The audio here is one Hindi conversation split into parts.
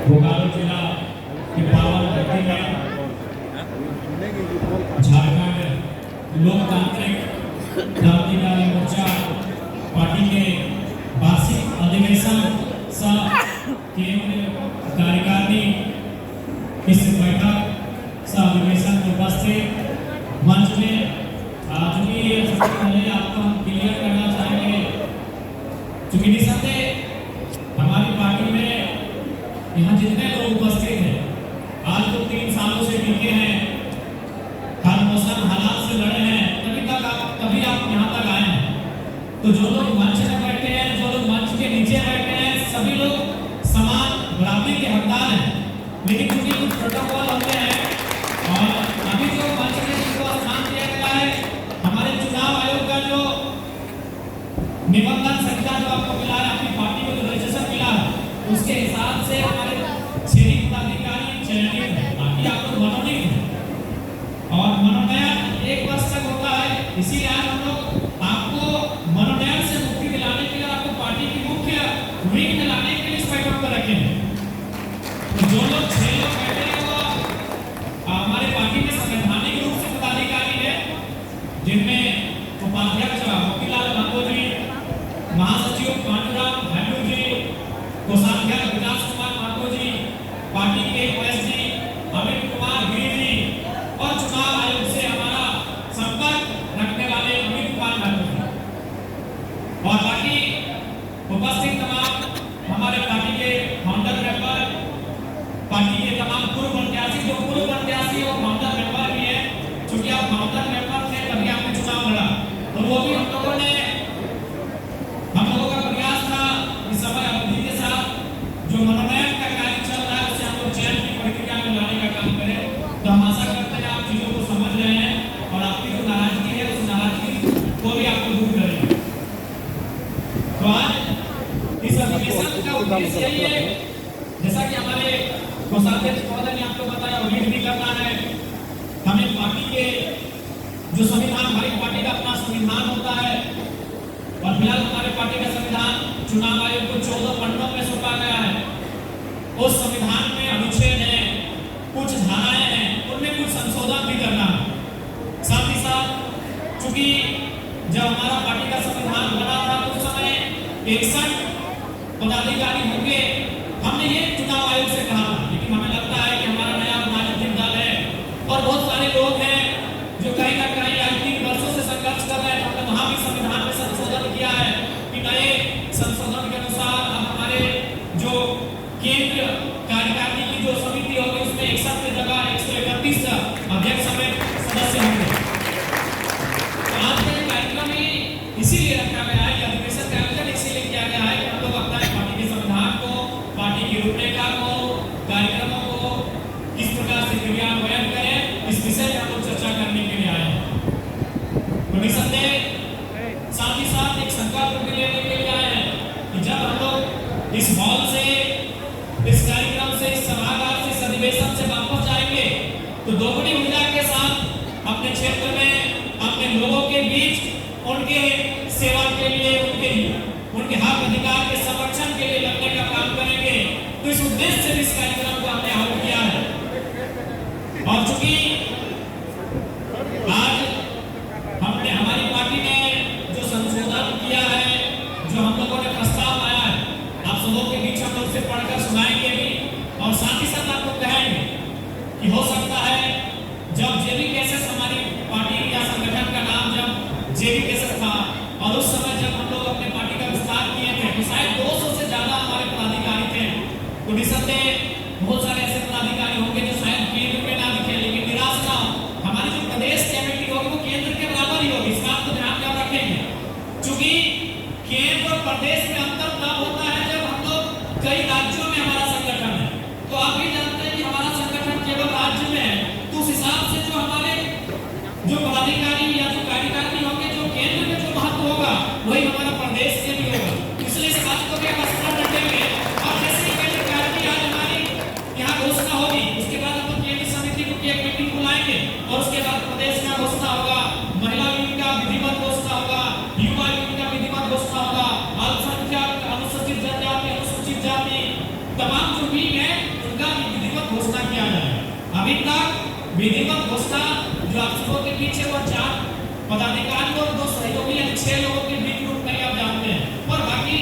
बोकारो जिला की पावन धरती में झारखंड लोकतांत्रिक क्रांतिकारी मोर्चा पार्टी के वार्षिक अधिवेशन सह केंद्रीय कार्यकारिणी इस बैठक सह अधिवेशन में उपस्थित मंच में चूंकि सबसे पहले आपको हम क्लियर करना चाहेंगे, चूंकि निसंदेह हमारी पार्टी में यहाँ जितने लोग उपस्थित हैं आज तो 3 सालों से टिके हैं, हर मौसम हालात से लड़े हैं, तभी आप यहाँ तक आए हैं। तो जो लोग मंच में बैठे हैं, जो लोग मंच के नीचे बैठे हैं, सभी लोग समान बराबरी के हकदार हैं। लेकिन क्योंकि कुछ प्रोटोकॉल होते हैं और अभी जो मंच में जिनको स्थान दिया गया है, हमारे चुनाव आयोग का जो निबंधन संख्या जो आपको मिला है, आपकी पार्टी को जो रजिस्ट्रेशन मिला है, उसके हिसाब से हमारे क्षेत्रीय पदाधिकारी चयनित है, बाकी आप लोग मनोनीत हैं। और मनोनयन 1 वर्ष तक होता है, इसीलिए आज हम लोग आपको मनोनयन से मुक्ति दिलाने के लिए, आपको पार्टी की मुख्य विंग में लाने के लिए इस बैठक पर रखे हैं। तो जो लोग 6 लोग बैठे हैं वो हमारे पार्टी में संवैधानिक रूप से पदाधिकारी है, जिनमें उपाध्यक्ष मोतीलाल महतो जी, महासचिव पांडुराम भैंडू जी, कोषाध्यक्ष विकास कुमार महतो जी, पार्टी के ओएसडी अमित कुमार गिरी जी और चुनाव आयोग से हमारा संपर्क रखने वाले अमित कुमार महतो जी और बाकी उपस्थित तमाम हमारे पार्टी के फाउंडर मेंबर, पार्टी के तमाम पूर्व प्रत्याशी, जो पूर्व प्रत्याशी और फाउंडर मेंबर भी है। चूंकि आप फाउंडर मेंबर थे तभी आपने चुनाव लड़ा, तो वो भी हम लोगों का प्रयास था इस समय अवधि के साथ जो मनोनयन का कार्य चल रहा है उसे हम लोग चयन की प्रक्रिया में लाने का काम करें। तो हम आशा करते हैं आप चीजों को समझ रहे हैं और आपकी जो नाराजगी है उस नाराजगी को भी आपको दूर करेंगे। तो आज इस अधिवेशन का उद्देश्य यही है, जैसा कि हमारे कोषाध्यक्ष महोदय ने आपको बताया, लीड भी करना है। हमें पार्टी के जो संविधान, हमारी पार्टी का अपना संविधान होता है और फिलहाल हमारे पार्टी का संविधान चुनाव आयोग को 14 पन्नों में सौंपा गया है। उस संविधान में अनुच्छेद है, कुछ धाराएं हैं, उनमें कुछ संशोधन भी करना है। साथ ही साथ चूंकि जब हमारा पार्टी का संविधान बना था तो उस समय 61 पदाधिकारी होंगे, हमने ये चुनाव आयोग से कहा था। लेकिन हमें लगता है कि हमारा नया राजनीतिक दल है और बहुत सारे लोग हैं जो कहीं ना कहीं आज 3 वर्षों से संघर्ष कर रहे हैं। हमने वहां भी संविधान में संशोधन किया है कि नए संशोधन के अनुसार अब हमारे जो केंद्र कार्यकारिणी की जो समिति होगी उसमें 61 की जगह 131 अध्यक्ष समेत सदस्य होंगे। तो आज का कार्यक्रम ही इसीलिए रखा गया है, अधिवेशन का आयोजन इसीलिए किया गया है कि हम लोग अपना पार्टी के संविधान को, पार्टी की रूपरेखा को, कार्यक्रमों को किस प्रकार से क्रियान्वयन करें, इस विषय में हम लोग चर्चा करने के लिए आए हैं। तो निसंदेह साथ ही साथ एक संकल्प भी लेने के लिए आए हैं कि जब हम लोग इस हॉल से, इस कार्यक्रम से, इस सभागार से, इस अधिवेशन से वापस जाएंगे तो दोगुनी ऊर्जा के साथ अपने क्षेत्र में, अपने लोगों के बीच उनके सेवा के लिए, उनके हक अधिकार के संरक्षण के लिए लड़ने का काम करेंगे। तो इस उद्देश्य से इस कार्यक्रम को हमने आयोजित किया है। और चूंकि आज हमने, हमारी पार्टी ने जो संशोधन किया है, जो हम लोगों ने प्रस्ताव लाया है, आप सबों के बीच हम लोग से पढ़कर सुनाएंगे भी और साथ ही साथ आपको कहेंगे कि हो सकता है जब जेबी केसेस, हमारी पार्टी या संगठन का नाम जब जेबी केसेस था और उस समय जब हम लोग अपने पार्टी का विस्तार किए थे तो शायद 200 से ज्यादा हमारे पदाधिकारी थे। तो निसंदेह बहुत सारे ऐसे पदाधिकारी होंगे जो शायद केंद्र में ना दिखे, लेकिन निराश ना हो, हमारी जो प्रदेश कमेटी होगी वो केंद्र के बराबर ही होगी। इस बात को ध्यान में रखेंगे, चूंकि केंद्र और प्रदेश में अंतर तब होता है जब हम लोग कई राज्यों में हमारा घोषणाएंगे और उसके बाद प्रदेश का घोषणा होगा, महिला विंग का विधिवत घोषणा होगा, युवा विंग का विधिवत घोषणा होगा, अल्पसंख्यक, अनुसूचित जनजाति, अनुसूचित जाति तमाम जो विंग है उनका विधिवत घोषणा किया जाएगा। अभी तक विधिवत घोषणा जो आप सबों के पीछे वो 4 पदाधिकारी और 2 सहयोगी यानी 6 लोगों के बीच ग्रुप में आप जानते हैं, और बाकी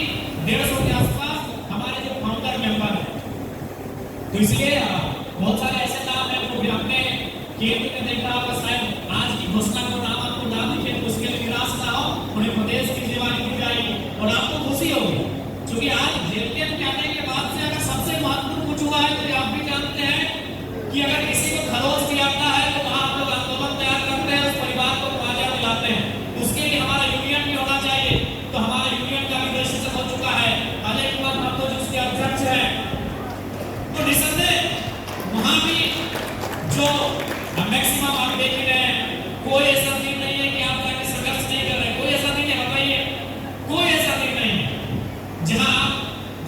150 के आसपास हमारे जो फाउंडर मेंबर है। तो इसलिए बहुत सारे ऐसे नाम हैं जो भी आपने केंद्र में देखा होगा, शायद आज की घोषणा को नाम आपको ना दिखे तो उसके लिए निराश ना हो, उन्हें प्रदेश की जिम्मेदारी दी जाएगी और आपको खुशी होगी, क्योंकि आज जेल के आने के बाद से अगर सबसे महत्वपूर्ण कुछ हुआ है तो आप भी जानते हैं कि अगर किसी को खरोच दिया जाता है तो वहां हम लोग आंदोलन तैयार करते हैं, उस परिवार को मुआवजा दिलाते हैं। उसके लिए हमारा यूनियन भी होना चाहिए, तो हमारा यूनियन का भी रजिस्ट्रेशन हो चुका है, अजय कुमार महतो जी उसके अध्यक्ष है। तो निसंदेह वहां भी जो मैक्सिमम आप देख रहे हैं, कोई ऐसा दिन नहीं है कि आप जाके संघर्ष नहीं कर रहे, कोई ऐसा दिन है बताइए, कोई ऐसा दिन नहीं है जहां आप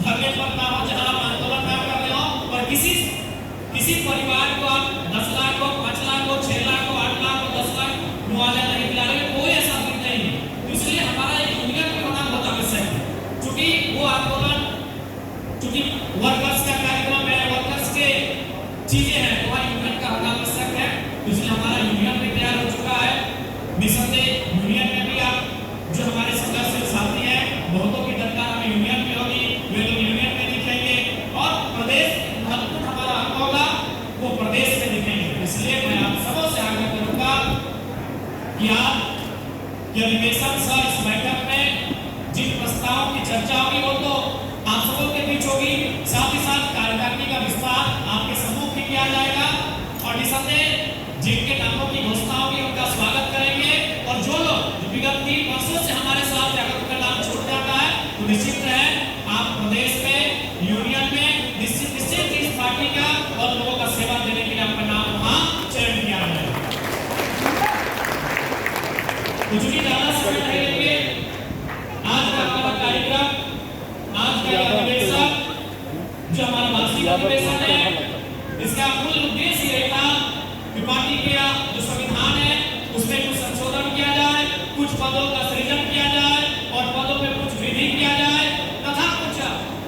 धरने पर ना हो, जहां आप आंदोलन ना कर रहे हो और किसी परिवार को आप 10 लाख को 5 लाख को 6 लाख को 8 लाख को 10 लाख मुआवजा नहीं दिला रहे, कोई ऐसा दिन नहीं है। इसलिए हमारा यूनियन भी होना बहुत आवश्यक है, क्योंकि वो आंदोलन क्योंकि वर्कर्स का कार्यक्रम है, वर्कर्स के चीजें हैं, तो वहाँ यूनियन का होना आवश्यक है। इसलिए हमारा यूनियन भी तैयार हो चुका है। निसंदेह यूनियन में भी आप जो हमारे संघर्षशील साथी हैं, बहुतों की दरकार हमें यूनियन में होगी, वे लोग यूनियन में दिखेंगे और प्रदेश महत्वपूर्ण हमारा अंग होगा वो प्रदेश में दिखेंगे। इसलिए मैं आप सबों से आग्रह करूंगा कि आप ये अधिवेशन सर इस बैठक में जिन प्रस्तावों की चर्चा होगी वो तो आप सबों के बीच होगी, साथ ही साथ कार्यकारिणी का विस्तार आपके समूह में किया जाएगा और निसंदेह जिनके नामों की घोषणा होगी उनका स्वागत करेंगे। और जो लोग जो विगत 3 वर्षों से हमारे साथ अगर उनका नाम छूट जाता है तो निश्चित है आप प्रदेश में यूनियन में निश्चित इस पार्टी का और लोगों का सेवा देने के लिए आपका नाम वहां चयन किया जाएगा। कुछ भी ज्यादा समय नहीं लेंगे, आज का हमारा कार्यक्रम, आज का अधिवेशन जो हमारा वार्षिक अधिवेशन है, इसका मूल उद्देश्य ये था कि पार्टी का जो संविधान है उसमें कुछ संशोधन किया जाए, कुछ पदों का सृजन किया जाए और पदों पे कुछ वृद्धि किया जाए तथा कुछ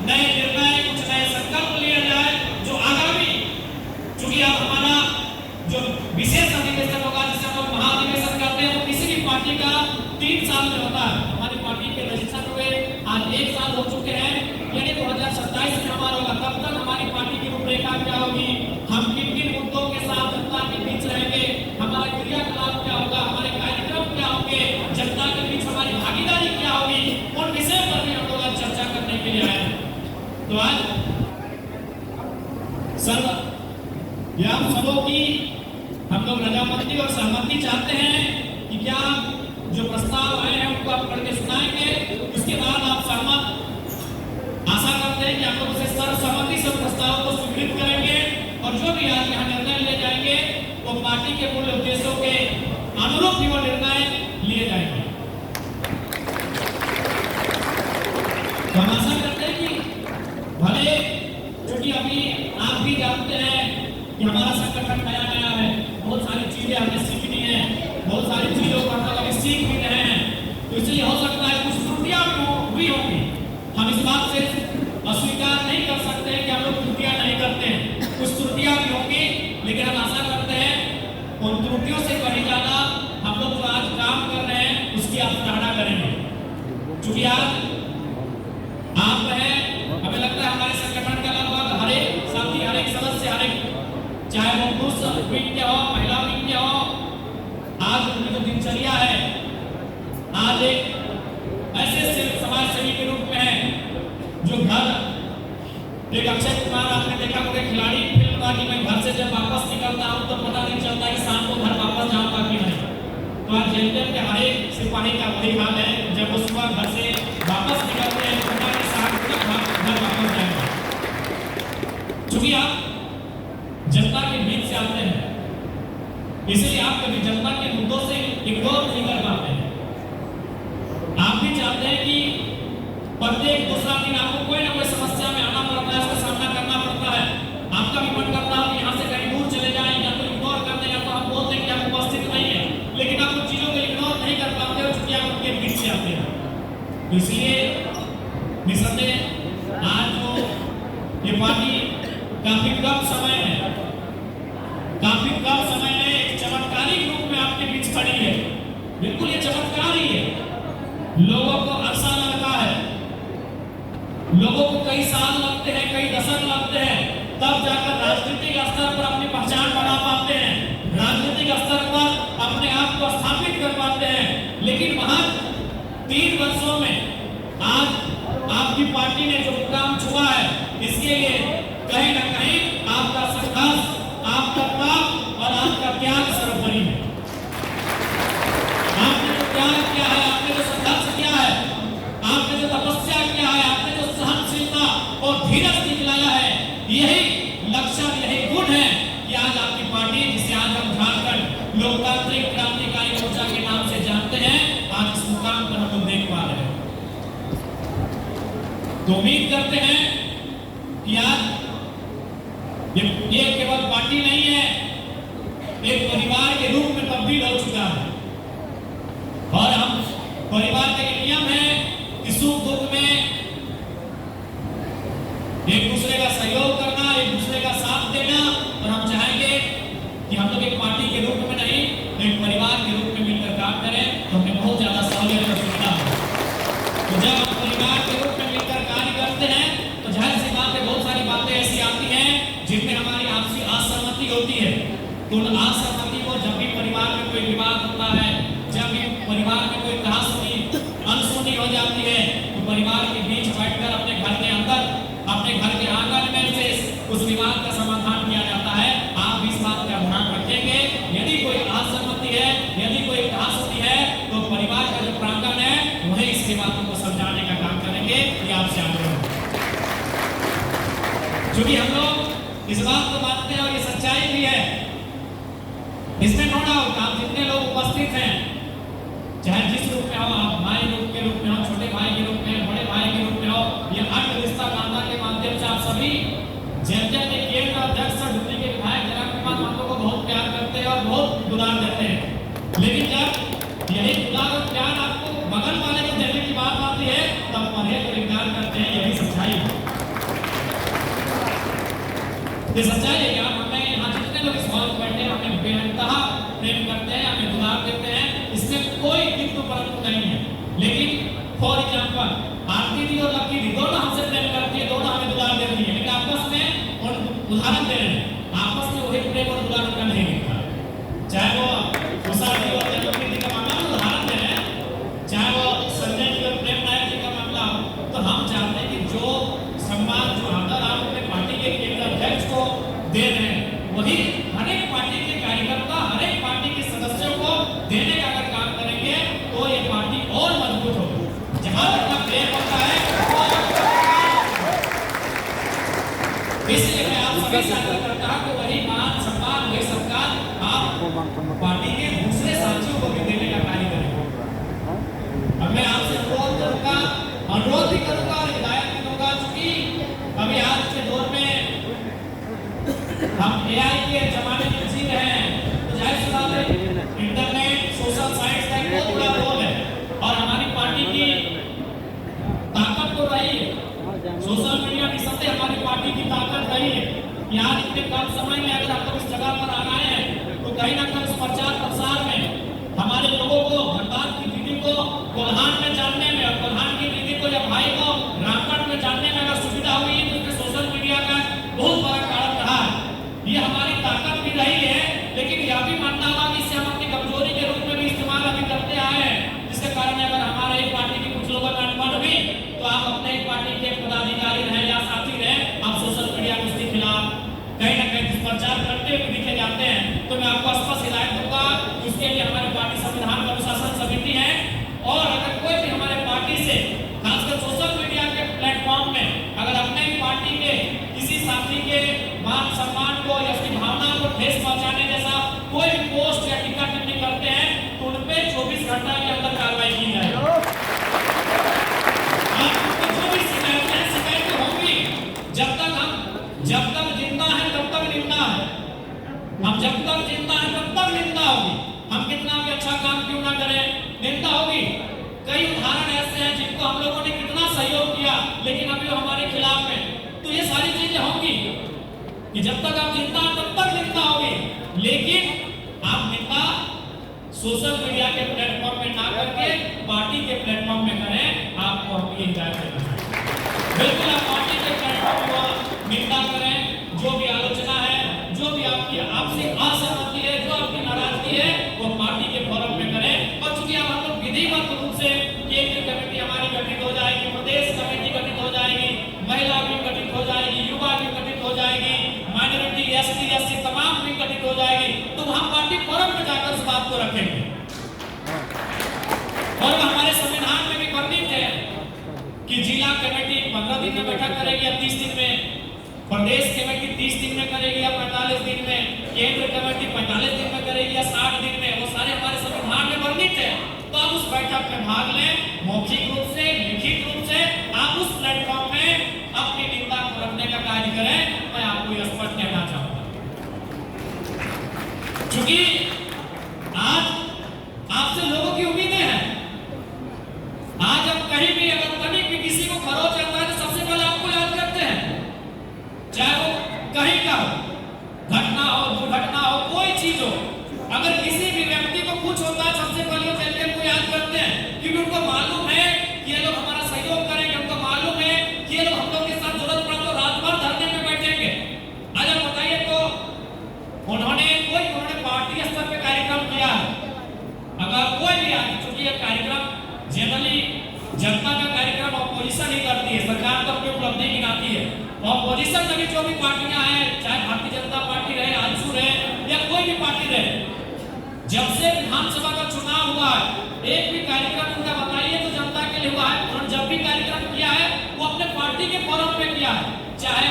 नए निर्णय, कुछ नए संकल्प लिया जाए जो आगामी, चूंकि अब हमारा जो विशेष अधिवेशन होगा जिसे हम लोग महाधिवेशन कहते हैं, वो किसी भी पार्टी का 3 साल में होता है। हमारी पार्टी के रजिस्टर हुए आज 1 साल हो चुके हैं, यानी 2027 में हमारा होगा। तब तक हमारी पार्टी की रूपरेखा क्या होगी, हम किन किन मुद्दों के साथ जनता के बीच रहेंगे, हमारा क्रियाकलाप क्या होगा, हमारे कार्यक्रम क्या होंगे, जनता के बीच हमारी भागीदारी क्या होगी, उन विषयों पर भी हम लोग चर्चा करने के लिए आए हैं। तो आज सर ये आप सबों की हम लोग रजामंदी और सहमति चाहते हैं कि क्या जो प्रस्ताव आए हैं उनको आप पढ़ के सुनाएंगे, उसके बाद आप सहमत आशा करते हैं कि आप लोग उसे सर्वसम्मति से प्रस्ताव को स्वीकृत करेंगे और जो भी आज यहाँ निर्णय लिए जाएंगे वो पार्टी के मूल उद्देश्यों के अनुरूप ही वो निर्णय लिए जाएंगे। तो हम आशा करते हैं कि भले क्योंकि अभी आप भी जानते हैं कि हमारा संगठन नया नया है, बहुत सारी चीजें हमें सीखनी है, बहुत सारी चीजों को हम लोग अभी सीख भी रहे हैं, तो इसलिए हो सकता है कुछ त्रुटियां भी होंगी। हम इस बात से अस्वीकार नहीं कर सकते हैं कि हम लोग त्रुटियां नहीं करते हैं, कुछ त्रुटियां भी होंगी, लेकिन हम आशा करते हैं उन त्रुटियों से कहीं ज्यादा हम लोग जो आज काम कर रहे हैं उसकी आप सराहना करेंगे। क्योंकि आज आप हैं, हमें लगता है हमारे संगठन का लगभग हर एक साथी, हर एक सदस्य, हर एक चाहे वो पुरुष विंग के हो, महिला विंग के हो, आज उनकी जो दिनचर्या है आज एक ऐसे समाज सेवी के रूप में है जो घर, एक अक्षय कुमार आपने देखा होगा खिलाड़ी फिल्म था कि मैं घर से जब वापस निकलता हूँ तो पता नहीं चलता कि शाम को घर वापस जाऊंगा कि नहीं। तो आज जेल के हर एक सिपाही का वही हाल है, जब वो सुबह घर से वापस निकलते हैं पता नहीं शाम तक घर वापस जाएंगे। चूंकि आप जनता के बीच से आते हैं, इसलिए आप कभी जनता के मुद्दों से इग्नोर नहीं कर पाते हैं। आप भी चाहते हैं कि प्रत्येक दूसरा दिन आपको कोई ना कोई समस्या में आना पड़ता है, उसका सामना करना पड़ता है। आपका भी मन करता है कि यहाँ से कहीं दूर चले जाएं या तो इग्नोर कर दें या तो हम बोल पार्टी काफी कम समय में एक चमत्कारी रूप में आपके बीच खड़ी है। बिल्कुल ये चमत्कार ही है। लोगों को अरसा लगता है, लोगों को कई साल लगते हैं, कई दशक लगते हैं, तब जाकर राजनीतिक स्तर पर अपनी पहचान बना पाते हैं, राजनीतिक स्तर पर अपने आप को स्थापित कर पाते हैं। लेकिन महज 3 वर्षों में आज आपकी पार्टी ने जो मुकाम छुआ है, इसके लिए कहीं न कहीं आपका संघर्ष, आपका पाप और आपका त्याग सर्वोपरि है। आपने जो त्याग किया है, आपने जो संघर्ष किया है, आपने जो तपस्या किया है, आपने जो सहनशीलता और धीरज दिखलाया है, यही लक्षण, यही गुण है कि आज आपकी पार्टी, जिसे आज हम झारखंड लोकतांत्रिक क्रांतिकारी मोर्चा के नाम से जानते हैं, आज इस मुकाम पर हम लोग देख पा रहे हैं। तो उम्मीद करते हैं कि आज ये केवल पार्टी नहीं है, एक परिवार के रूप में तब्दील हो चुका है। और हम परिवार का ये नियम है कि सुख दुख में एक दूसरे का सहयोग करना, एक दूसरे का साथ देना। और हम चाहेंगे कि हम लोग एक पार्टी के रूप में नहीं, एक परिवार के रूप में मिलकर काम करें, तो हमें बहुत ज्यादा सहूलियत और सुविधा हो। तो जब हम परिवार के रूप में मिलकर कार्य करते हैं, तो जाहिर सी बात है बहुत सारी बातें ऐसी आती हैं जिनमें हमारी आपसी असहमति होती है। तो उन असहमति को जब भी परिवार में कोई विवाद होता है, जब भी परिवार में कोई कहासुनी, अनसुनी हो जाती है, तो परिवार के बीच बैठकर अपने घर के अंदर, अपने घर के आंगन में से उस विवाद का समाधान किया जाता है। आप इस बात का ध्यान रखेंगे, यदि कोई असहमति है, यदि कोई कहासुनी है, तो परिवार का जो प्रांगण है वही इसके बातों को समझाने का काम करेंगे। ये आपसे आग्रह है। क्योंकि हम लोग इस बात को मानते हैं और ये सच्चाई भी है, इसमें नो डाउट। आप जितने लोग उपस्थित हैं, चाहे जिस रूप में हो, आप भाई रूप के रूप में हो, छोटे भाई के रूप में, बड़े भाई के रूप में हो, या अन्य रिश्ता नाता के माध्यम से आप सभी जनता के केंद्र अध्यक्ष और डिप्टी के विधायक जनाब के बाद हम लोग को बहुत प्यार करते हैं और बहुत दुलार देते हैं। लेकिन जब यही दुलार और प्यार आपको बगल वाले को देने की बात आती है, तब परहेज और इनकार करते हैं। यही सच्चाई है। ये सच्चाई है कि आप हमें यहाँ जितने लोग इस हॉल में बैठे हैं, हमें बेइंतहा प्रेम करते हैं, हमें दुलार देते हैं, इसमें कोई किंतु परंतु नहीं है। लेकिन फॉर एग्जाम्पल आरती जी और लक्की जी दोनों हमसे प्रेम करती है, दोनों हमें दुलार देती है, लेकिन आपस में उदाहरण दे रहे हैं, आपस में वही प्रेम और दुलार उनका नहीं मिलता। चाहे वो उषा जी और लक्की जी का मामला हो, उदाहरण दे रहे हैं, चाहे वो संजय जी और प्रेम नायक जी का मामला हो, तो हम चाहते हैं कि जो सम्मान, जो आदर आप अपने पार्टी के केंद्र अध्यक्ष को दे रहे हैं, वही हर एक पार्टी के कार्यकर्ता, हर एक पार्टी के सदस्यों को देने का अगर काम करेंगे, तो ये पार्टी और मजबूत होगी। जहां जितना प्रेम होता है, इसलिए मैं आप सभी से आग्रह करता हूं कि वही मान, सम्मान, वही सत्कार आप पार्टी के दूसरे साथियों को भी देने का कार्य करें। अब मैं आपसे अनुरोध भी करूंगा और हिदायत भी दूंगा, चूंकि अभी आज के दौर में हम एआई के जमाने में जी रहे हैं, तो जाहिर सी बात है इंटरनेट, सोशल साइट्स का एक बहुत बड़ा रोल है। और हमारी पार्टी की ताकत तो रही है, सोशल मीडिया की सबसे हमारी पार्टी की ताकत रही है कि आज इतने कम समय में अगर आप लोग इस जगह पर आ रहे हैं, तो कहीं ना कहीं इस प्रचार प्रसार में हमारे लोगों को भगवान की दीदी को कोल्हान में जानने में, और कोल्हान की दीदी को या भाई को रामगढ़ में जानने में अगर सुविधा हुई, तो सोशल मीडिया का बहुत बड़ा कारण रहा है। ये हमारी ताकत भी रही है, लेकिन यह भी मानना होगा कि इसे हम अपनी कमजोरी के रूप में भी इस्तेमाल अभी करते आए हैं, जिसके कारण अगर हमारे एक पार्टी के कुछ लोगों में अनबन हुई, तो आप अपने एक पार्टी के पदाधिकारी रहे या साथी रहे, आप सोशल मीडिया के उसके खिलाफ कहीं ना कहीं दुष्प्रचार करते हुए दिखे जाते हैं। तो मैं आपको स्पष्ट हिदायत दूंगा, उसके लिए हमारी पार्टी संविधान और अनुशासन समिति है। और अगर कोई भी हमारे पार्टी से, खासकर सोशल मीडिया के प्लेटफॉर्म में, अगर अपने पार्टी के किसी साथी के मान सम्मान को या उसकी भावना को ठेस पहुंचाने जैसा कोई भी पोस्ट या टिक्का टिप्पणी करते हैं, तो उन पे 24 घंटा के अंदर कार्रवाई की जाएगी। शिकायतें होंगी, जब तक जिंदा है तब तक निंदा है, हम जब तक जिंदा है तब तक निंदा होगी। हम कितना भी अच्छा काम क्यों ना करें, निंदा होगी। कई उदाहरण ऐसे हैं जिनको हम लोगों ने कितना सहयोग किया, लेकिन अभी वो हमारे खिलाफ है। तो ये सारी चीजें कि जब तक आप जिंदा तब तक निंदा होगी, लेकिन आप निंदा सोशल मीडिया के प्लेटफॉर्म में ना करके पार्टी के प्लेटफॉर्म में करें। आपको हम ये हिदायत देना है, बिल्कुल आप पार्टी के प्लेटफॉर्म पर निंदा करें। जो भी आलोचना है, जो भी आपकी आपसे असहमति है, जो आपकी नाराजगी है, वो पार्टी के फोरम में करें। और चूंकि हम लोग विधिवत रूप से केंद्रीय कमेटी हमारी गठित हो जाएगी, प्रदेश कमेटी गठित हो जाएगी, महिला भी गठित हो जाएगी, युवा भी गठित हो जाएगी, माइनॉरिटी एसटी एससी तमाम भी गठित हो जाएगी, तो हम पार्टी फोरम में जाकर उस बात को रखेंगे। और हमारे संविधान में भी वर्णित है कि जिला कमेटी 15 दिन में बैठक करेगी या 30 दिन में, प्रदेश कमेटी 30 दिन में करेगी या 45 दिन में, केंद्र कमेटी 45 दिन में करेगी या 60 दिन में, वो सारे हमारे संविधान में वर्णित है। तो आप उस बैठक में भाग लें, मौखिक रूप से, लिखित रूप से आप उस प्लेटफॉर्म में अपनी निंदा को रखने का कार्य करें। मैं आपको यह स्पष्ट कहना चाहूंगा, क्योंकि आज आपसे लोगों की उम्मीदें हैं। आज आप कहीं भी अगर कहीं भी किसी को खरोच आता है तो सबसे पहले आपको याद करते हैं, चाहे वो कहीं का हो, घटना हो, दुर्घटना हो, कोई चीज हो। अगर किसी भी व्यक्ति को कुछ होता है सबसे पहले वो चलते को याद करते हैं, क्योंकि उनको मालूम है कि ये लोग हमारा सहयोग करेंगे, उनको मालूम है कि ये लोग हम लोग के साथ जरूरत पड़े तो रात भर धरने में बैठेंगे। आज आप बताइए तो उन्होंने पार्टी स्तर पे कार्यक्रम किया है, अगर कोई भी आदमी, चूंकि यह कार्यक्रम जनरली जनता का कार्यक्रम ऑपोजिशन ही करती है, सरकार तो अपनी उपलब्धि गिनाती है। ऑपोजिशन में भी जो भी पार्टियां हैं, चाहे भारतीय जनता पार्टी रहे, आजसू रहे या कोई भी पार्टी रहे, जब से विधानसभा का चुनाव हुआ है एक भी कार्यक्रम उनका बताइए तो जनता के लिए हुआ है। उन्होंने जब भी कार्यक्रम किया है वो अपने पार्टी के फोरम में किया है, चाहे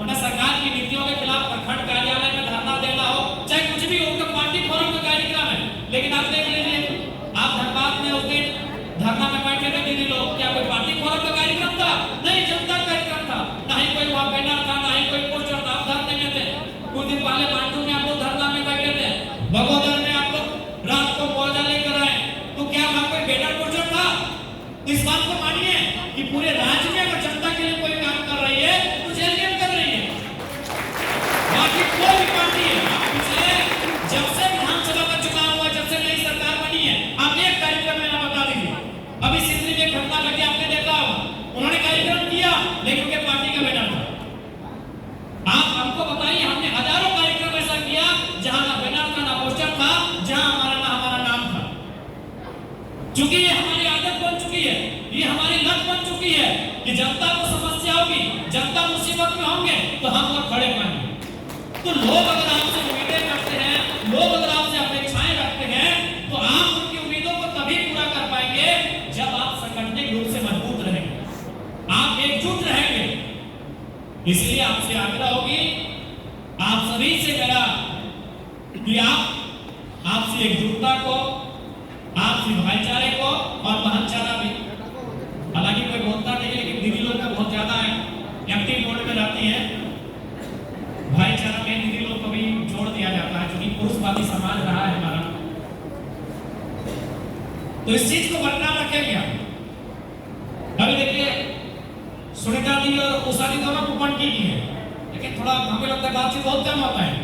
उन्हें सरकार की नीतियों के खिलाफ प्रखंड कार्यालय में धरना देना हो, चाहे कुछ भी हो, उनका पार्टी फोरम का कार्यक्रम है। लेकिन आप देख लीजिए, आप धनबाद में उस दिन धरना में बैठे थे दीदी लोग, क्या कोई पार्टी फोरम का कार्यक्रम था? नहीं, जनता कार्यक्रम था। ना ही कोई वहां बैनर था, ना ही कोई पोस्टर था, आप धरने में थे। कुछ दिन पहले मांडू में आप लोग धरना में बैठे थे, बगोदर में आप लोग रात को मुआवजा लेकर आए, तो क्या वहां कोई बैनर पोस्टर था? इस बात को मानिए कि पूरे राज्य में अगर जनता के लिए कोई काम कर रही है तो जेएलएम कर रही है, बाकी कोई भी पार्टी है। आप पिछले जब से विधानसभा का चुनाव हुआ, जब से नई सरकार बनी है, आप एक कार्यक्रम में ना बता दीजिए। अभी सिंदरी में घटना घटी, आपने देखा होगा, उन्होंने कार्यक्रम किया लेकिन उनके पार्टी का बैनर था। आप हमको बताइए, हमने हजारों कार्यक्रम ऐसा किया जहां ना बैनर था, ना पोस्टर था, जहां हमारा नाम था। क्योंकि ये हमारी आदत बन चुकी है, ये हमारी लत बन चुकी है कि जनता को समस्या होगी, जनता मुसीबत में होंगे तो हम लोग खड़े पाएंगे। तो लोग अगर आपसे उम्मीदें करते हैं, लोग अगर आपसे अपेक्षाएं रखते हैं, तो आप उनकी उम्मीदों को तभी पूरा कर पाएंगे जब आप संगठनिक रूप से मजबूत रहेंगे, आप एकजुट रहेंगे। इसलिए आपसे आग्रह होगी, आप सभी से मेरा कि आपसी एकजुटता को, आपसी भाईचारे को और भाईचारा भी, हालांकि कोई बोलता नहीं, लेकिन दीदी लोग का बहुत ज्यादा एक्टिव मोड में रहती है। भाईचारा में दीदी लोग को भी जोड़ दिया जाता है, क्योंकि पुरुषवादी समाज रहा है हमारा, तो इस चीज को बरकरार रखेंगे। अभी देखिए, सुनीता दी और उषा दी दोनों कुपंटी की है, लेकिन थोड़ा हमें लगता है बातचीत बहुत कम होता है।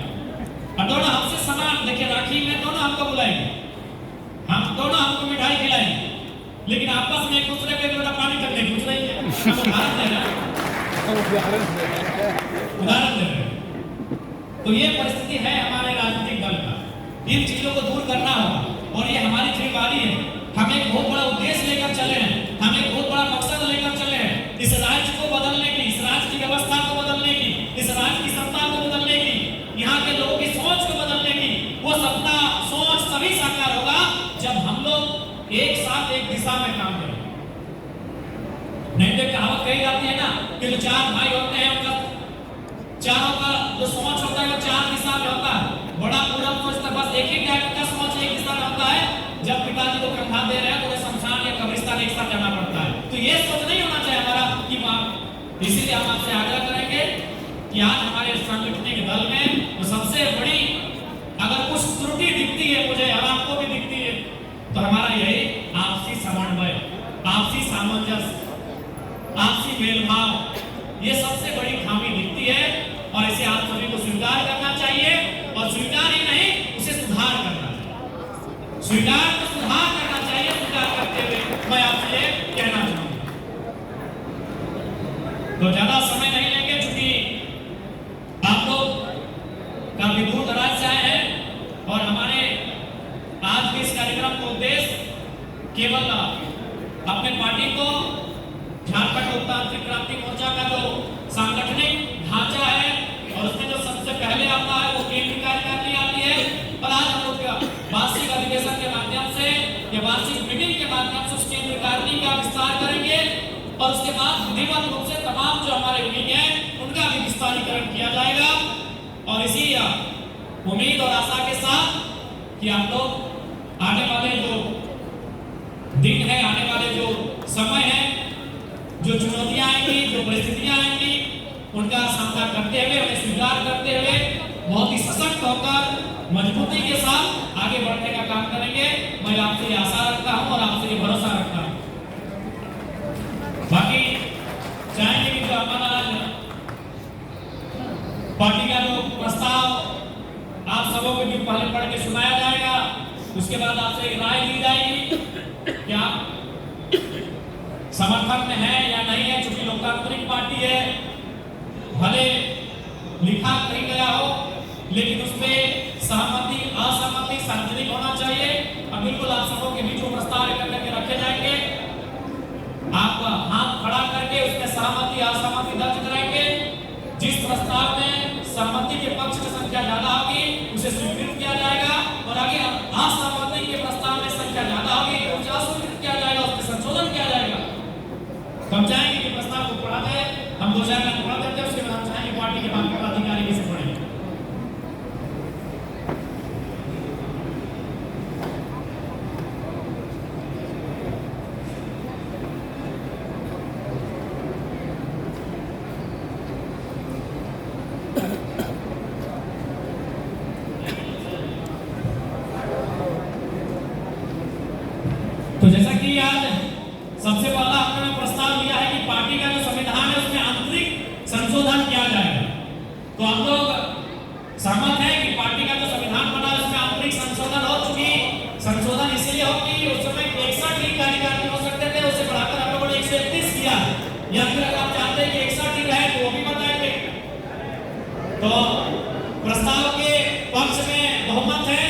और दोनों हमसे समान, देखिए राखी में दोनों हमको बुलाएंगे, हम दोनों हमको मिठाई खिलाएंगे, लेकिन आपस में एक दूसरे को एक लोटा पानी तक नहीं पूछ रही है। उदाहरण दे रहे हैं। तो ये परिस्थिति है हमारे राजनीतिक दल का, इन चीजों को दूर करना होगा और ये हमारी जिम्मेदारी है। हम एक बहुत बड़ा उद्देश्य लेकर चले हैं, हम एक बहुत बड़ा मकसद लेकर चले हैं, इस राज्य को बदलने की, इस राज्य की व्यवस्था को बदलने की, इस राज्य की सत्ता को बदलने की, यहाँ के लोगों की सोच को बदलने की। वो सपना, सोच तभी साकार होगा जब हम लोग एक साथ एक दिशा में काम करें। नहीं तो कहावत कही जाती है ना कि जो चार भाई होते हैं उनका चारों का जो सोच होता है वो चार दिशा में होता है। बड़ा पूरा सोचता बस एक ही टाइप का सोच एक दिशा में होता है। जब पिताजी को कंधा दे रहे हैं तो शमशान या कब्रिस्तान एक साथ जाना पड़ता है। तो ये सोच नहीं होना चाहिए हमारा कि इसीलिए हम आपसे आग्रह करेंगे कि आज हमारे सांगठनिक दल में तो सबसे बड़ी अगर कुछ त्रुटि दिखती है मुझे और आपको भी दिखती है तो हमारा यही आपसी समन्वय, आपसी सामंजस्य, आपसी मेलभाव, ये सबसे बड़ी खामी दिखती है। और इसे आप सभी को स्वीकार करना चाहिए, और स्वीकार ही नहीं उसे सुधार करना चाहिए। स्वीकार को सुधार करना चाहिए। स्वीकार करते हुए मैं आपसे ये कहना चाहूंगा, तो ज्यादा समय नहीं लेंगे, चूंकि आप लोग काफी दूर दराज से आए हैं और हमारे आज के इस कार्यक्रम का उद्देश्य केवल अपने पार्टी को झारखंड लोकतांत्रिक क्रांति मोर्चा का जो सांगठनिक ढांचा है और उसमें जो सबसे पहले आता है वो केंद्रीय कार्यकारिणी आती है, और आज हम लोग वार्षिक अधिवेशन के माध्यम से या वार्षिक मीटिंग के माध्यम से उस केंद्रीय कार्यकारिणी का विस्तार करेंगे, और उसके बाद विधिवत रूप से तमाम जो हमारे विंग है उनका भी विस्तारीकरण किया जाएगा। और इसी उम्मीद और आशा के साथ कि आप लोग आने वाले जो दिन है, आने वाले जो समय है, जो चुनौतियां आएंगी, जो परिस्थितियां आएंगी, उनका सामना करते हुए, उन्हें स्वीकार करते हुए बहुत ही सशक्त होकर मजबूती के साथ आगे बढ़ने का काम करेंगे। मैं आपसे ये आशा रखता हूं और आपसे ये भरोसा रखता हूं। बाकी चाहेंगे कि जो हमारा पार्टी का जो प्रस्ताव आप सबों को भी पहले पढ़ के सुनाया जाएगा, उसके बाद आपसे राय ली जाएगी क्या समर्थन में है या नहीं है। चूंकि लोकतांत्रिक पार्टी है, भले लिखा कहीं गया हो, लेकिन उसमें सहमति असहमति सार्वजनिक होना चाहिए। अब बिल्कुल आप सबों के बीच में प्रस्ताव करके रखे जाएंगे, आप हाथ खड़ा करके उसमें सहमति असहमति दर्ज कराएंगे। जिस प्रस्ताव में सहमति के पक्ष की संख्या ज्यादा होगी उसे स्वीकृत किया जाएगा, और आगे असहमति के प्रस्ताव में संख्या ज्यादा होगी तो उसे अस्वीकृत किया जाएगा, उसमें संशोधन किया जाएगा। हम चाहेंगे कि प्रस्ताव को पढ़ा जाए, हम 2-4 मिनट पढ़ा देते हैं, उसके बाद हम चाहेंगे पार्टी के बाकी पदाधिकारी भी से पढ़ेंगे। तो जैसा कि आज सबसे पहला हमने प्रस्ताव लिया है कि पार्टी का जो संविधान है उसमें आंतरिक संशोधन किया जाएगा, तो हम लोग सहमत हैं कि पार्टी का जो संविधान बना है उसमें आंतरिक संशोधन हो। चुकी संशोधन इसलिए हो कि उस समय 61 ही कार्यकारिणी हो सकते थे, उसे बढ़ाकर हम लोगों ने 131 किया, या फिर अगर आप चाहते हैं कि 61 ही रहे तो वो भी बताएंगे। तो प्रस्ताव के पक्ष में बहुमत है,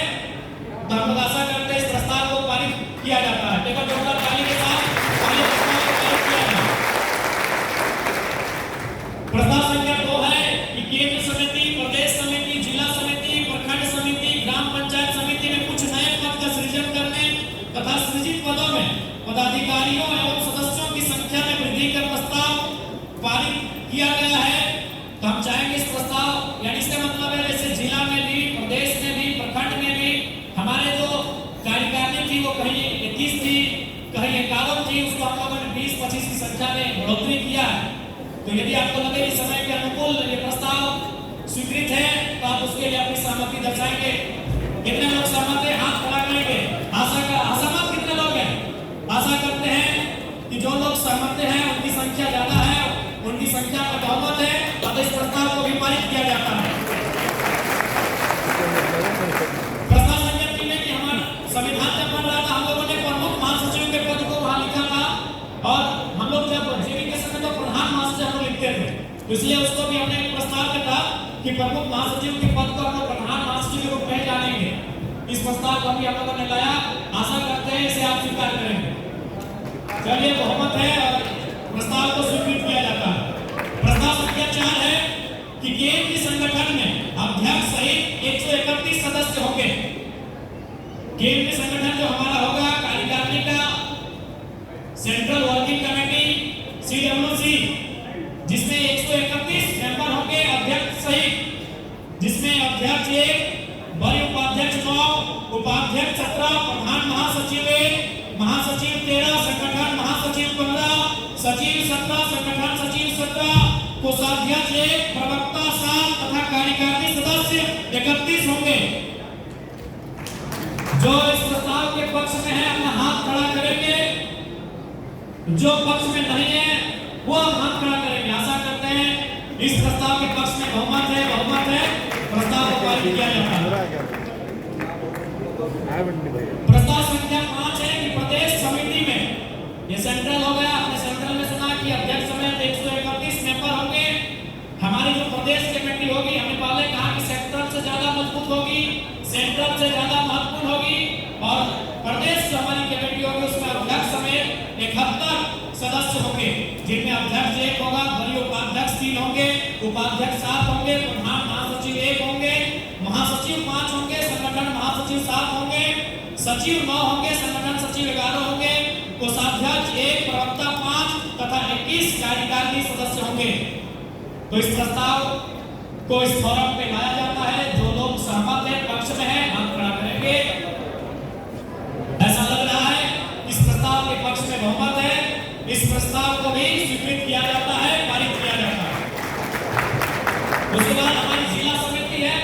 तो हम लोग आशा करते हैं इस प्रस्ताव को पारित किया जाता है। टेबल जोरदार ताली के साथ पहले प्रस्ताव को पारित किया जाए। प्रस्ताव संख्या 2 है कि केंद्र समिति, प्रदेश समिति, जिला समिति, प्रखंड समिति, ग्राम पंचायत समिति में कुछ नए पद का सृजन करने तथा सृजित पदों में पदाधिकारियों एवं सदस्यों की संख्या में वृद्धि का प्रस्ताव पारित किया गया है। तो हम चाहेंगे इस प्रस्ताव, यानी इसका मतलब है जैसे जिला में भी, प्रदेश में भी, प्रखंड में भी हमारे जो कार्यकारिणी थी वो कहीं 21 थी, कहीं 51 थी, उसको हम लोगों ने 20-25 की संख्या में बढ़ोतरी किया है। तो यदि आपको लगे कि समय के अनुकूल ये प्रस्ताव स्वीकृत है तो आप उसके लिए अपनी सहमति दर्शाएंगे। कितने लोग सहमत हैं, हाथ खड़ा करेंगे। असहमत कितने लोग हैं? आशा करते हैं कि जो लोग सहमत हैं उनकी संख्या ज्यादा है, उनकी संख्या का बहुमत है, और इस प्रस्ताव को भी पारित किया जाता है। प्रस्ताव संख्या 3 है कि हमारा संविधान जब बन रहा था हम लोगों ने प्रमुख महासचिव के पद को वहां लिखा था, और हम लोग जब जेबी के समय तो प्रधान महासचिव हम लिखते थे, तो इसलिए उसको भी हमने एक प्रस्ताव में कहा कि प्रमुख महासचिव के पद को हम लोग प्रधान महासचिव के रूप में जानेंगे। इस प्रस्ताव को भी हम लोगों ने लाया, आशा करते हैं इसे आप स्वीकार करेंगे। चलिए, बहुमत है और प्रस्ताव को स्वीकृत किया जाता है। प्रस्ताव संख्या 4 है कि केंद्रीय संगठन में अध्यक्ष सहित 131 सदस्य होंगे। केंद्रीय संगठन जो हमारा होगा कार्यकारिणी का, सेंट्रल वर्किंग कमेटी CWC, जिसमें 131 मेंबर होंगे अध्यक्ष सहित, जिसमें अध्यक्ष 1, बड़े उपाध्यक्ष 9, उपाध्यक्ष 17, प्रधान महासचिव 1, महासचिव 13, संगठन महासचिव 15, सचिव 17, संगठन सचिव 17, कोषाध्यक्ष 1, प्रवक्ता 7 तथा कार्यकारिणी सदस्य 31 होंगे। जो इस प्रस्ताव के पक्ष में है अपना हाथ खड़ा करेंगे, जो पक्ष में नहीं है वो हाथ खड़ा करेंगे। आशा करते हैं इस प्रस्ताव के पक्ष में बहुमत है, प्रस्ताव को पारित किया जाता है। प्रस्ताव संख्या 5 है कि प्रदेश समिति में, ये सेंट्रल हो गया, आपने सेंट्रल में सुना कि अध्यक्ष समेत 131 मेंबर होंगे। हमारी जो प्रदेश कमेटी होगी, हमने पहले कहा कि सेंट्रल से ज्यादा मजबूत होगी, सेंट्रल से ज्यादा महत्वपूर्ण होगी, और प्रदेश जो हमारी कमेटी होगी उसमें अध्यक्ष समेत 71 सदस्य होंगे, जिनमें अध्यक्ष 1 होगा, वरीय उपाध्यक्ष 3 होंगे, उपाध्यक्ष 7 होंगे, प्रधान महासचिव 1 होंगे, महासचिव 5 होंगे, संगठन महासचिव 7 होंगे, सचिव 9 होंगे, संगठन सचिव 11 होंगे, कोषाध्यक्ष 1, प्रवक्ता 5 तथा 21 कार्यकारिणी सदस्य होंगे। तो इस प्रस्ताव को इस फोरम पे लाया जाता है। जो लोग सहमत है, पक्ष में है, हाथ खड़ा करेंगे। ऐसा लग रहा है इस प्रस्ताव के पक्ष में बहुमत है। इस प्रस्ताव को भी स्वीकृत किया जाता है, पारित किया जाता है। उसके बाद हमारी जिला समिति है।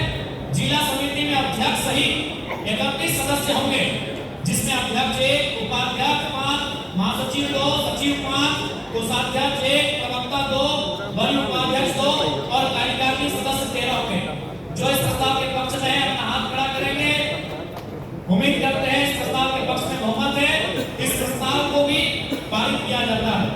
जिला समिति में अध्यक्ष सहित 31 सदस्य होंगे, जिसमें अध्यक्ष 1, उपाध्यक्ष 5, महासचिव 2, सचिव 5, कोषाध्यक्ष 1, प्रवक्ता 2, वरीय उपाध्यक्ष 2 और कार्यकारिणी सदस्य 13 होंगे। जो इस प्रस्ताव के पक्ष में है, अपना हाथ खड़ा करेंगे। उम्मीद करते हैं इस प्रस्ताव के पक्ष में बहुमत है। इस प्रस्ताव को भी पारित किया जाता है।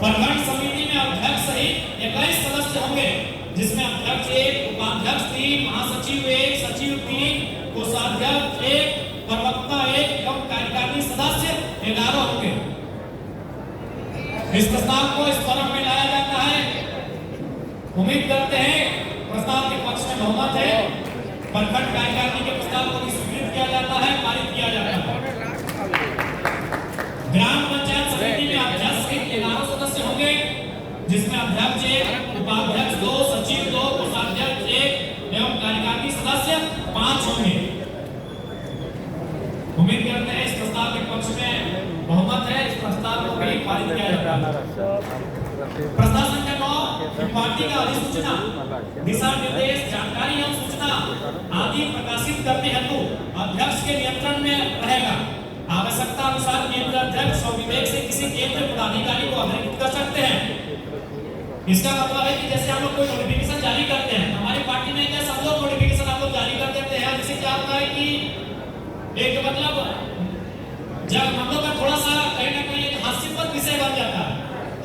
प्रखंड समिति में अध्यक्ष सहित 21 सदस्य होंगे, जिसमें अध्यक्ष 1, उपाध्यक्ष 3, महासचिव 1, सचिव 3, कोषाध्यक्ष 1, प्रवक्ता 1 एवं कार्यकारिणी सदस्य 11 होंगे। इस प्रस्ताव को इस फोरम में लाया जाता है। उम्मीद करते हैं प्रस्ताव के पक्ष में बहुमत है। प्रखंड कार्यकारिणी के प्रस्ताव को भी स्वीकृत किया जाता है, पारित किया जाता है। ग्राम पंचायत समिति में अध्यक्ष सहित 11 सदस्य होंगे, जिसमें अध्यक्ष 1, उपाध्यक्ष 2, सचिव 2, कोषाध्यक्ष 1 एवं कार्यकारिणी सदस्य 5 होंगे। उम्मीद करते हैं इस प्रस्ताव के पक्ष में बहुमत है। इस प्रस्ताव को भी पारित किया जाता है। प्रस्ताव संख्या 9, पार्टी का अधिसूचना, दिशा निर्देश, जानकारी एवं सूचना आदि प्रकाशित करने हेतु अध्यक्ष के नियंत्रण में रहेगा। आवश्यकता अनुसार केंद्र अध्यक्ष स्वविवेक से किसी केंद्र पदाधिकारी को अवहित कर सकते हैं। इसका मतलब है कि जैसे हम लोग कोई नोटिफिकेशन जारी करते हैं, हमारी पार्टी में क्या सब लोग नोटिफिकेशन आप लोग जारी कर देते हैं, जिससे क्या होता है कि एक मतलब जब हम लोग का थोड़ा सा कहीं ना कहीं हास्यास्पद विषय बन जाता है।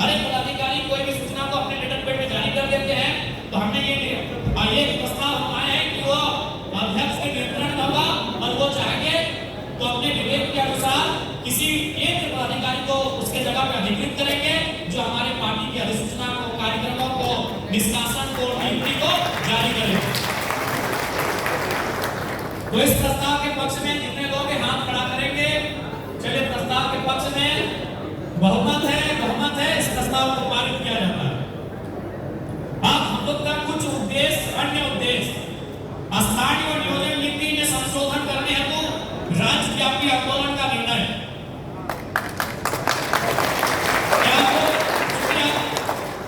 हर एक पदाधिकारी कोई भी सूचना को अपने लेटर पैड में जारी कर देते हैं। तो हमने ये प्रस्ताव हमारे हैं कि वो अध्यक्ष के नियंत्रण में होगा और वो चाहेंगे तो अपने विवेक के अनुसार किसी एक पदाधिकारी को उसके जगह पे अधिकृत करेंगे, जो हमारे पार्टी की अधिसूचना को, कार्यक्रमों को, निष्कासन को, नियुक्ति को जारी करेगा। तो इस प्रस्ताव के पक्ष में जितने लोग हाथ खड़ा करेंगे, चलिए प्रस्ताव के पक्ष में बहुमत है। इस प्रस्ताव को पारित किया जाता है। अब हम लोग का कुछ उद्देश्य, अन्य उद्देश्य, स्थानीय और नियोजन नीति में संशोधन करने हेतु राज्यव्यापी आंदोलन का निर्णय।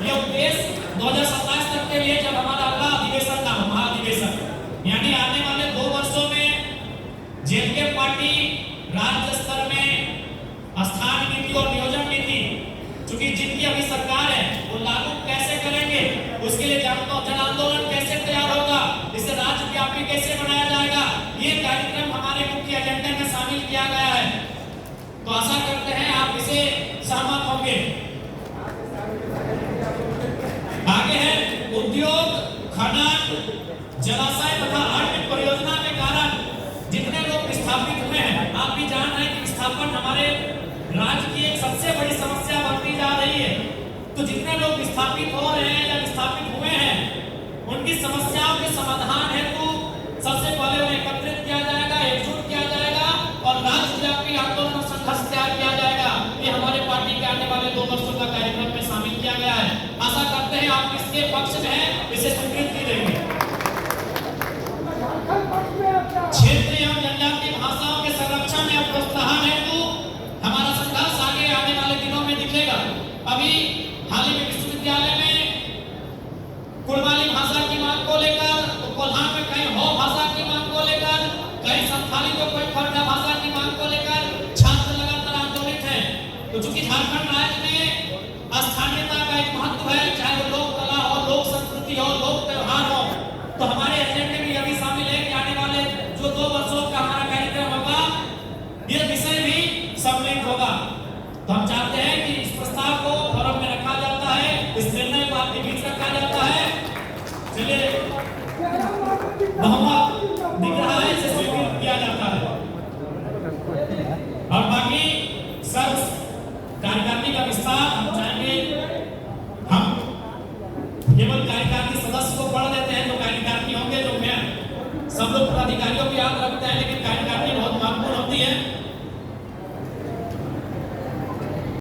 यह उद्देश्य 2027 तक के लिए, जब हमारा अगला अधिवेशन था, महाधिवेशन, यानी आने वाले 2 वर्षों में जेके पार्टी राज्य स्तर में स्थानीय नीति और नियोजन नीति, चूंकि जिनकी अभी सरकार है, वो लागू कैसे करेंगे, उसके लिए जन आंदोलन कैसे तैयार होगा, इसे राज्यव्यापी कैसे बनाया जाएगा, ये कार्यक्रम हमारे मुख्य एजेंडे में शामिल किया गया है। तो आशा करते हैं आप इसे सहमत होंगे। आगे है उद्योग, खनन, जलाशय तथा अन्य परियोजना के कारण जितने लोग विस्थापित हुए हैं, आप भी जान रहे हैं कि विस्थापन हमारे राज्य की एक सबसे बड़ी समस्या बनती जा रही है। तो जितने लोग विस्थापित हो रहे हैं या विस्थापित हुए हैं, उनकी समस्याओं के समाधान हेतु सबसे पहले उन्हें एकत्रित किया जाएगा, एकजुट किया जाएगा और राज्यव्यापी आंदोलन संघर्ष तैयार किया जाएगा। ये हमारे पार्टी के आने वाले 2 वर्षों का कार्यक्रम में शामिल किया गया है। आशा करते हैं आप इसके पक्ष में हैं, इसे स्वीकृति देंगे। क्षेत्रीय एवं जनजातीय भाषाओं के संरक्षण एवं प्रोत्साहन हेतु हमारा संघर्ष आगे आने वाले दिनों में दिखेगा। अभी हाल ही में विश्वविद्यालय में कुड़माली भाषा की मांग को लेकर, तो कोल्हान में कहीं हो भाषा की मांग को लेकर, कहीं संथाली को कोई खरजा भाषा की मांग को लेकर छात्र लगातार आंदोलित हैं। तो चूंकि झारखंड राज्य में स्थानीयता का एक महत्व है, बीच रखा जाता है। चलिए बहुमत दिख रहा है, इसे स्वीकृत किया जाता है। और बाकी सब कार्यकारिणी का विस्तार हम चाहेंगे, हम केवल कार्यकारिणी सदस्य को पढ़ देते हैं, जो कार्यकारिणी होंगे, जो मैं सब लोग पदाधिकारियों की याद रखते हैं, लेकिन कार्यकारिणी बहुत महत्वपूर्ण होती है।